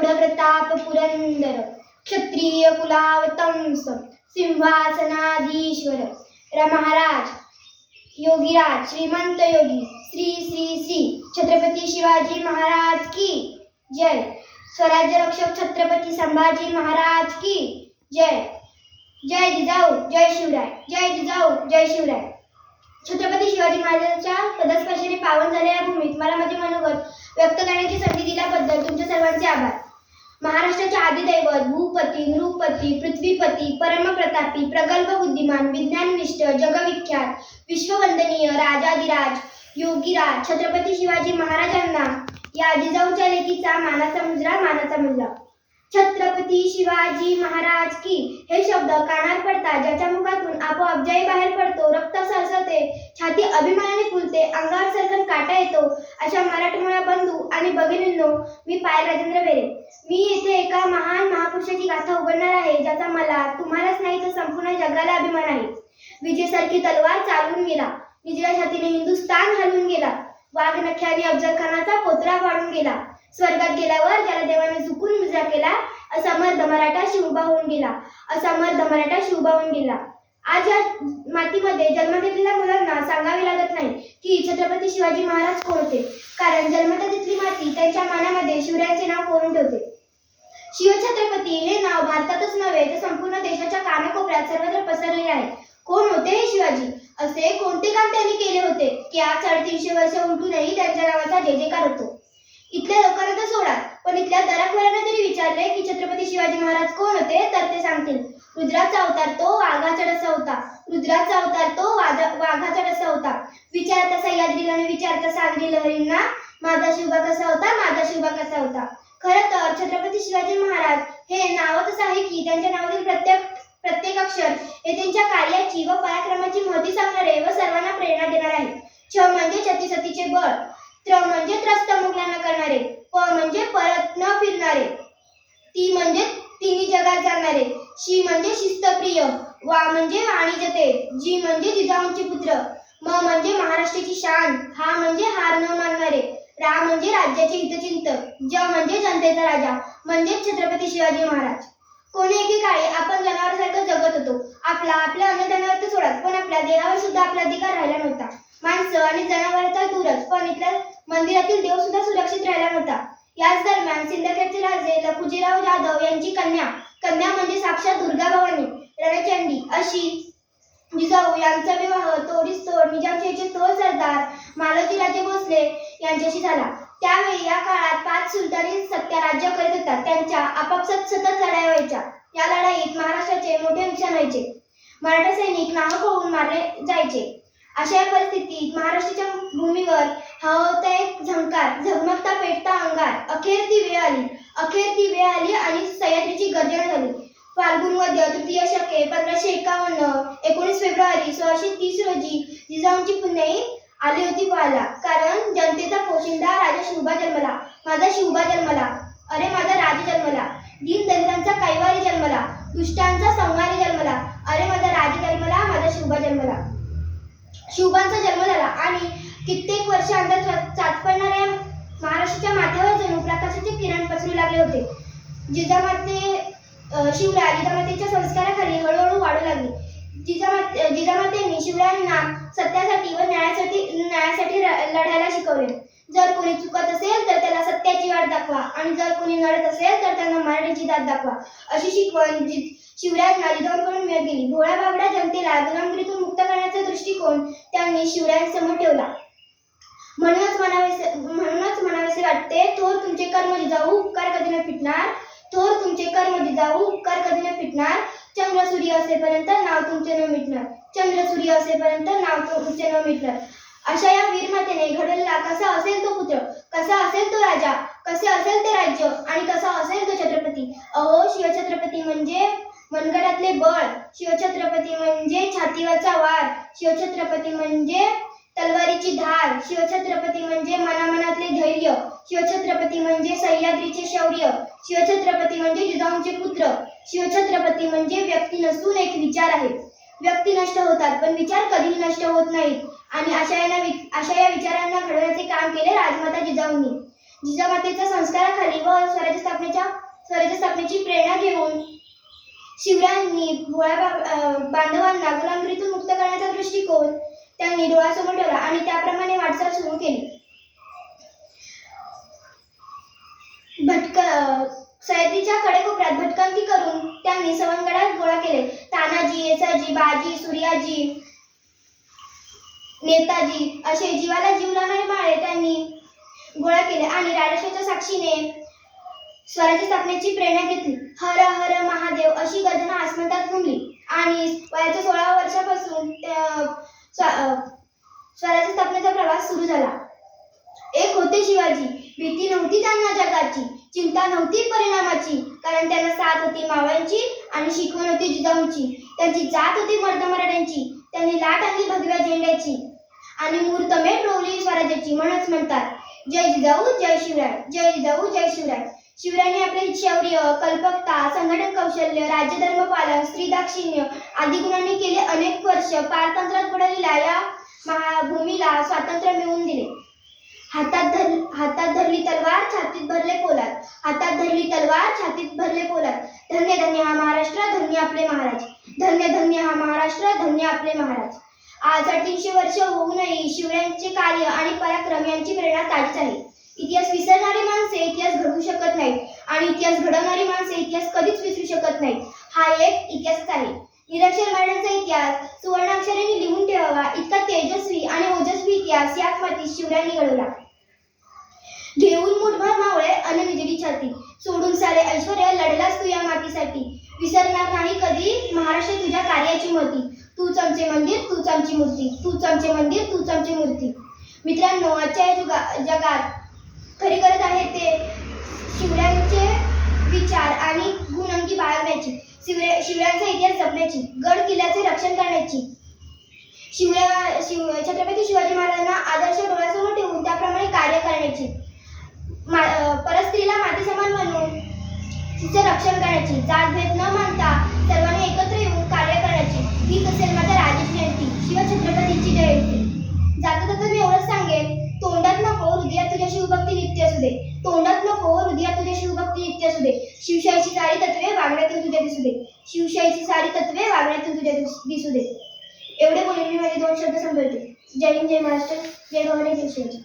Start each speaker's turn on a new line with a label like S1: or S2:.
S1: प्रौढ प्रताप पुरंदर क्षत्रिय कुलावतंस सिंहासनाधीश्वर महाराज योगीराज श्रीमंत योगी श्री श्री श्री छत्रपती शिवाजी महाराज की जय। स्वराज्य रक्षक छत्रपती संभाजी महाराज की जय। जय जिजाऊ जय शिवराय, जय जिजाऊ जय शिवराय। छत्रपती शिवाजी महाराजांच्या पदस्पर्शाने पावन झालेल्या भूमीत मला माझे मनोगत व्यक्त करण्याची संधी दिल्याबद्दल तुमच्या सर्वांचे आभार। महाराष्ट्राचे आदिदैवत भूपती नृपती पृथ्वीपती परमप्रतापी प्रगल्भ बुद्धिमान विज्ञाननिष्ठ जगविख्यात विश्ववंदनीय राजाधिराज योगीराज छत्रपती शिवाजी महाराजांना या जिजाऊच्या लेकीचा मानाचा मुजरा। छत्रपती शिवाजी महाराज की हे शब्द कानावर पडतात ज्याच्या मुखातून आपोआप जय बाहेर पडतो, रक्त सरसरते, छाती अभिमानाने फुलते, अंगावर सरकन काटा येतो। अशा मराठमोळ्या बंधू आणि भगिनींनो, मी पायल राजेंद्र बेरे। मी येथे एका महान महापुरुषाची गाथा उघडणार आहे ज्याचा मला तुम्हालाच नाही तर संपूर्ण जगाला अभिमान आहे। विजेसारखी तलवार चालून गेला, निजऱ्या छातीने हिंदुस्तान हलवून गेला, वाघ नख्याने अफजल खानाचा पोतरा फाडून गेला, स्वर्गात गेल्यावर ज्याला देवाने झुकून मुजरा केला, असा मर्द मराठा शिवबा होऊन गेला। आज या मातीमध्ये जन्म घेतलेल्या मुलांना सांगावे लागत नाही की छत्रपती शिवाजी महाराज कोण होते, कारण जन्मता तिथली माती त्यांच्या मनामध्ये शिवरायांचे नाव कोरून ठेवते। शिवछत्रपती हे नाव भारतातच नव्हे तर संपूर्ण देशाच्या कानाकोपऱ्यात सर्वत्र पसरलेले आहे। कोण होते हे शिवाजी? असे कोणते काम त्यांनी केले होते की आज 350 वर्ष उलटूनही त्यांच्या नावाचा जय जयकार होतो? इथल्या लोकांना तर सोडा, पण इथल्या दराखोरांना तरी विचारले की छत्रपती शिवाजी महाराज कोण होते तर ते सांगतील, रुद्राचा अवतार तो वाघाचा डसा होता। विचारता सह्याद्रीला आणि विचारता सागरी लहरींना, माझा शिवबा कसा होता। खरं तर छत्रपती शिवाजी महाराज हे नावच आहे की त्यांच्या नावातील प्रत्येक अक्षर हे त्यांच्या कार्याची व पराक्रमाची महती सांगणारे व सर्वांना प्रेरणा देणार आहे। छ म्हणजे छत्तीसतीचे बळ, त्र म्हणजे त्रस्त मुघलांना करणारे, प म्हणजे परत न फिरणारे, ती म्हणजे तिन्ही जगात जाणारे, शी म्हणजे शिस्तप्रिय, वा म्हणजे वाणिज्यते, जी म्हणजे जिजाऊंचे पुत्र, म म्हणजे महाराष्ट्राची शान, हा म्हणजे हार न मानणारे, रा म्हणजे राज्याचे हितचिंतक, ज म्हणजे जनतेचा राजा म्हणजे छत्रपती शिवाजी महाराज। कोणी एकेकाळी आपण जनावरांसारखं जगत होतो, आपल्या अन्नधान्यावर तर सोडाच, पण आपल्या देहावर सुद्धा आपला अधिकार राहिला नव्हता। माणसं आणि जनावर तर दूरच, पण इथल्या मंदिरातील देव सुद्धा सुरक्षित राहिला नव्हता। याच दरम्यान सिंदखेडचे राजे लखुजीराव जाधव यांची कन्या म्हणजे साक्षात दुर्गा भवानी रणचंडी अशी जिजाऊ यांचा विवाह तोडीसतोड निजामशाहीचे थोर सरदार मालोजीराजे भोसले यांच्याशी झाला। त्यावेळी या काळात 5 सुलतानी सत्ता राज्य करीत होत्या, त्यांच्या आपापसात सतत लढाई व्हायच्या। या लढाईत महाराष्ट्राचे मोठे नुकसान व्हायचे, मराठा सैनिक नावाकडून मारले जायचे। अशा या परिस्थितीत महाराष्ट्राच्या भूमीवर हवा एक झंकार, झगमगता पेटता अंगार, अखेर ती वेळ आली आणि सह्याद्रीची गर्जना झाली। फाल्गुन वद्य तृतीय शके 1551 19 फेब्रुवारी 1630 रोजी जिजाऊंची पुण्याई आली होती पाहायला, कारण जनतेचा पोशिंदा राजा शिवबा जन्मला, माझा शिवबा जन्मला, अरे माझा राजा जन्मला, दीन दलितांचा कैवारी जन्मला, दुष्टांचा संहारी जन्मला, अरे माझा राजा जन्मला, माझा शिवबा जन्मला। शिवबांचा जन्म झाला आणि कित्येक वर्षांतर चाचपडणाऱ्या महाराष्ट्राच्या माथ्यावर जणू प्रकाशाचे किरण पसरू लागले होते। जिजामातेच्या संस्काराखाली हळूहळू वाढू लागली। जिजामातेंनी शिवरायांना सत्यासाठी व न्यायासाठी लढायला शिकवले। जर कोणी चुकत असेल तर त्याला सत्याची वाट दाखवा आणि जर कोणी लढत असेल तर त्यांना मराठीची दाद दाखवा, अशी शिकवण शिवरायांना जिजाऊंकडून मिळत गेली। भोळ्या बाबड्या जनतेला गुलामगिरीतून मुक्त करण्याचा दृष्टिकोन त्यांनी शिवरायांसमोर ठेवला। म्हणूनच म्हणावेसे वाटते, थोर तुमचे कर्म जिजाऊ उपकार कधी न फिटणार, चंद्र सूर्य असेपर्यंत नाव तुमचे न मिटणार। अशा या वीर मातेने घडवलेला कसा असेल तो पुत्र, कसा असेल तो राजा, कसे असेल ते राज्य आणि कसा असेल तो छत्रपती। अहो, शिवछत्रपती म्हणजे मनगटातले बळ, शिवछत्रपती म्हणजे छातीवरचा वार, शिवछत्रपती म्हणजे तलवारीची धार, शिवछत्रपती म्हणजे मनामनातले धैर्य, शिवछत्रपती म्हणजे सह्याद्रीचे शौर्य, शिवछत्रपती म्हणजे जिजाऊंचे पुत्र, शिवछत्रपती म्हणजे व्यक्ती नसून एक विचार आहे। व्यक्ती नष्ट होतात पण विचार कधीही नष्ट होत नाहीत आणि अशा या विचारांना घडवण्याचे काम केले राजमाता जिजाऊंनी। जिजामातेच्या संस्काराखाली व स्वराज्य स्थापनेची प्रेरणा घेऊन शिवरायांनी भोळ्या बांधवांना गुलामगिरीतून मुक्त करण्याचा दृष्टिकोन त्यांनी डोळ्यासमोर ठेवला आणि त्याप्रमाणे वाटचाल सुरू केली. सह्याद्रीच्या कडेकोपऱ्यात भटकंती करून त्यांनी सवंगडात गोळा केले. तानाजी, येसाजी, बाजी, सूर्याजी, नेताजी असे जीवाला जीव लावणारे माळे त्यांनी गोळा केले आणि राजर्षीच्या साक्षीने स्वराज्य स्थापनेची प्रेरणा घेतली. हर हर महादेव अशी गर्जना आसमंतात घुमली आणि वयाच्या 16 वर्षापासून स्वराज्य स्थापनेचा प्रवास सुरू झाला. एक होते शिवाजी, भीती नव्हती त्यांना जगाची, चिंता नव्हती परिणामाची, कारण त्यांना साथ होती मावळ्यांची आणि शिकवण होती जिजाऊंची. त्यांची जात होती मर्द मराठ्यांची, त्यांनी लाट आणली भगव्या झेंड्याची आणि मुहूर्तमेढ रोवली स्वराज्याची. म्हणूनच म्हणतात जय जिजाऊ जय शिवराय, जय जिजाऊ जय शिवराय. शिवरायांनी आपले शौर्य, कल्पकता, संघटन कौशल्य, राज्यधर्म पालन, स्त्री दाक्षिण्य आदी गुणांनी गेले अनेक वर्ष पारतंत्र्यात बुडालेल्या या महाभूमीला स्वातंत्र्य मिळवून दिले. हातात धरली तलवार, छातीत भरले पोलाद. हातात धरली तलवार, छातीत भरले पोलाद. धन्य धन्य हा महाराष्ट्र, धन्य आपले महाराज. धन्य धन्य हा महाराष्ट्र, धन्य आपले महाराज. आज 300 वर्ष होऊनही शिवरायांचे कार्य आणि पराक्रम यांची प्रेरणा ताजीच आहे. इतिहास विसरणारी माणसे इतिहास घडवू शकत नाहीत आणि इतिहास घडवणारी माणसे इतिहास कधीच विसरू शकत नाहीत. हा एक इतिहासच आहे. निरक्षर मराठ्यांचा इतिहास सुवर्णाक्षरांनी लिहून ठेवावा इतका तेजस्वी आणि ओजस्वी इतिहास याच मातीत शिवरायांनी घडवला. घेऊन मुठभर मावळे अन निजडी छाती, सोडून सारे ऐश्वर्य लढलास तू या मातीसाठी. विसरणार नाही कधी महाराष्ट्र तुझ्या कार्याची महती. तूच आमचे मंदिर, तूच आमची मूर्ती. तूच आमचे मंदिर, तूच आमची मूर्ती. मित्रांनो, आजच्या या जगात खरी गरज आहे ते शिवरायांचे विचार आणि गुण अंगी बाळगण्याची, शिवरायांचा इतिहास जपण्याची, गड किल्ल्याचे रक्षण करण्याची, छत्रपती शिवाजी महाराजांना आदर्श डोळ्यासमोर ठेवून त्याप्रमाणे कार्य करण्याची, परस्त्रीला माती समान बनवून तिचे रक्षण करण्याची, जातभेद न मानता सर्वांनी एकत्र येऊन कार्य करण्याची. हीच असेल माझ्या राजेश जयंती, शिवछत्रपतींची जयंती. जाता मी एवढंच सांगेन, तोंडात नको हृदयात तुझ्या शिवभक्ती नित्य असू दे. तोंडात नको हृदयात तुझ्या शिवभक्ती नित्य असू दे. शिवशाहीची सारी तत्वे वागण्यातून तुझ्या दिसू दे. शिवशाहीची सारी तत्वे वागण्यातून तुझ्या दिसू दे. एवढे बोलून मी माझे 2 शब्द संपवते. जय हिंद, जय महाराष्ट्र, जय भवानी, जय शिवाजी.